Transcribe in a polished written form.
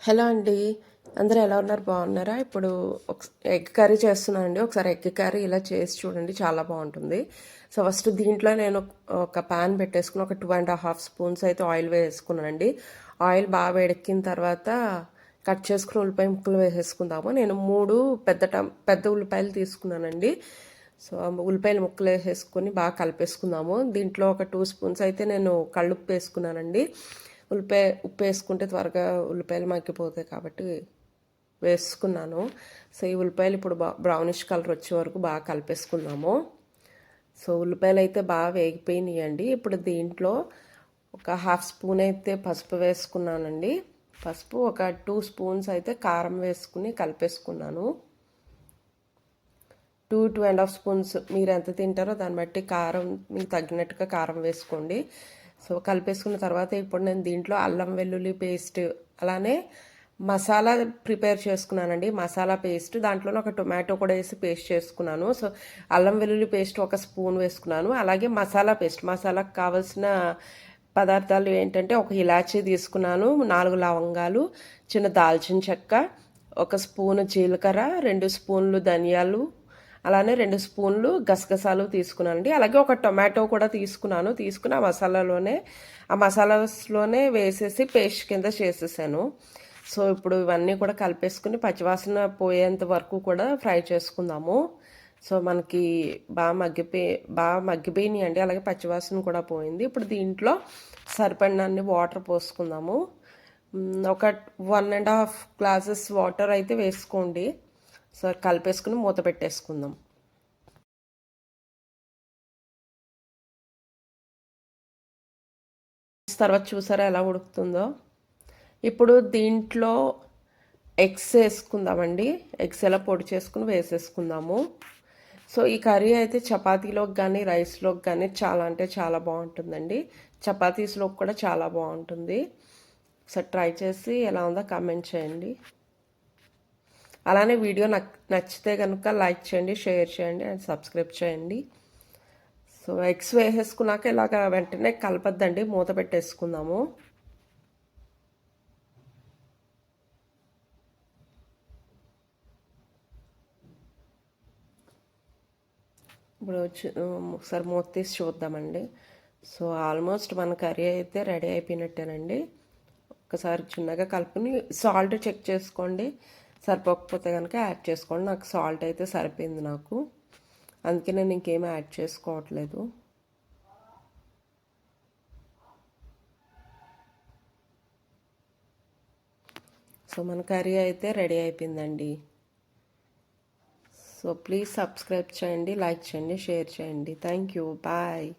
Hello అండి. అందరూ ఎలా ఉన్నారు? బాగున్నారా? ఇప్పుడు ఎగ్ కర్రీ చేస్తున్నానండి. ఒకసారి ఎగ్ కర్రీ ఇలా చేసి చూడండి, చాలా బాగుంటుంది. సో ఫస్ట్ దీంట్లో నేను ఒక ప్యాన్ పెట్టేసుకుని ఒక 2.5 స్పూన్స్ అయితే ఆయిల్ వేసుకున్నానండి. ఆయిల్ బాగా వేడెక్కిన తర్వాత కట్ చేసుకుని ఉల్లిపాయ ముక్కలు వేసేసుకుందాము. నేను 3 పెద్ద ఉల్లిపాయలు తీసుకున్నానండి. సో ఉల్లిపాయలు ముక్కలు వేసేసుకొని బాగా కలిపేసుకుందాము. దీంట్లో ఒక 2 స్పూన్స్ అయితే నేను కళ్ళుప్పు వేసుకున్నానండి. ఉప్పు వేసుకుంటే త్వరగా ఉల్లిపాయలు మగ్గిపోతాయి కాబట్టి వేసుకున్నాను. సో ఈ ఉల్లిపాయలు ఇప్పుడు బ్రౌనిష్ కలర్ వచ్చే వరకు బాగా కలిపేసుకుందాము. సో ఉల్లిపాయలు అయితే బాగా వేగిపోయినాయండి. ఇప్పుడు దీంట్లో ఒక 1/2 స్పూన్ అయితే పసుపు వేసుకున్నానండి. పసుపు ఒక 2 స్పూన్స్ అయితే కారం వేసుకుని కలిపేసుకున్నాను. 2.5 స్పూన్స్ మీరు ఎంత తింటారో దాన్ని బట్టి కారం మీకు తగ్గినట్టుగా కారం వేసుకోండి. సో కలిపేసుకున్న తర్వాత ఇప్పుడు నేను దీంట్లో అల్లం వెల్లుల్లి పేస్ట్ అలానే మసాలా ప్రిపేర్ చేసుకున్నానండి. మసాలా పేస్ట్ దాంట్లోనే ఒక టొమాటో కూడా వేసి పేస్ట్ చేసుకున్నాను. సో అల్లం వెల్లుల్లి పేస్ట్ ఒక స్పూన్ వేసుకున్నాను. అలాగే మసాలా పేస్ట్, మసాలాకు కావాల్సిన పదార్థాలు ఏంటంటే ఒక ఇలాచీ తీసుకున్నాను, 4 లవంగాలు, చిన్న దాల్చిన చెక్క, ఒక స్పూను జీలకర్ర, 2 స్పూన్లు ధనియాలు, అలానే 2 స్పూన్లు గసగసాలు తీసుకున్నానండి. అలాగే ఒక టొమాటో కూడా తీసుకుని ఆ మసాలాస్లోనే వేసేసి పేస్ట్ కింద చేసేసాను. సో ఇప్పుడు ఇవన్నీ కూడా కలిపేసుకుని పచ్చివాసన పోయేంత వరకు కూడా ఫ్రై చేసుకుందాము. సో మనకి బాగా మగ్గిపోయినాయి అండి. అలాగే పచ్చివాసన కూడా పోయింది. ఇప్పుడు దీంట్లో సరిపడినన్ని వాటర్ పోసుకుందాము. ఒక 1.5 గ్లాసెస్ వాటర్ అయితే వేసుకోండి. సో కలిపేసుకుని మూత పెట్టేసుకుందాం. తర్వాత చూసారా ఎలా ఉడుకుతుందో. ఇప్పుడు దీంట్లో ఎగ్స్ వేసుకుందామండి. ఎగ్స్ ఎలా పొడి చేసుకుని వేసేసుకుందాము. సో ఈ కర్రీ అయితే చపాతీలోకి కానీ రైస్లోకి కానీ చాలా అంటే చాలా బాగుంటుందండి. చపాతీస్లోకి కూడా చాలా బాగుంటుంది. ఒకసారి ట్రై చేసి ఎలా ఉందో కామెంట్ చేయండి. అలానే వీడియో నచ్చితే కనుక లైక్ చేయండి, షేర్ చేయండి అండ్ సబ్స్క్రైబ్ చేయండి. సో ఎగ్స్ వేసేసుకున్నాక ఇలాగ వెంటనే కలపద్దండి, మూత పెట్టేసుకుందాము. ఇప్పుడు ఒకసారి మూత తీసి చూద్దామండి. సో ఆల్మోస్ట్ మన కర్రీ అయితే రెడీ అయిపోయినట్టేనండి. ఒకసారి చిన్నగా కలుపుని సాల్ట్ చెక్ చేసుకోండి. సరిపోకపోతే కనుక యాడ్ చేసుకోండి. నాకు సాల్ట్ అయితే సరిపోయింది నాకు, అందుకే నేను ఇంకేమీ యాడ్ చేసుకోవట్లేదు. సో మన కర్రీ అయితే రెడీ అయిపోయిందండి. సో ప్లీజ్ సబ్స్క్రైబ్ చేయండి, లైక్ చేయండి, షేర్ చేయండి. Thank you. బాయ్.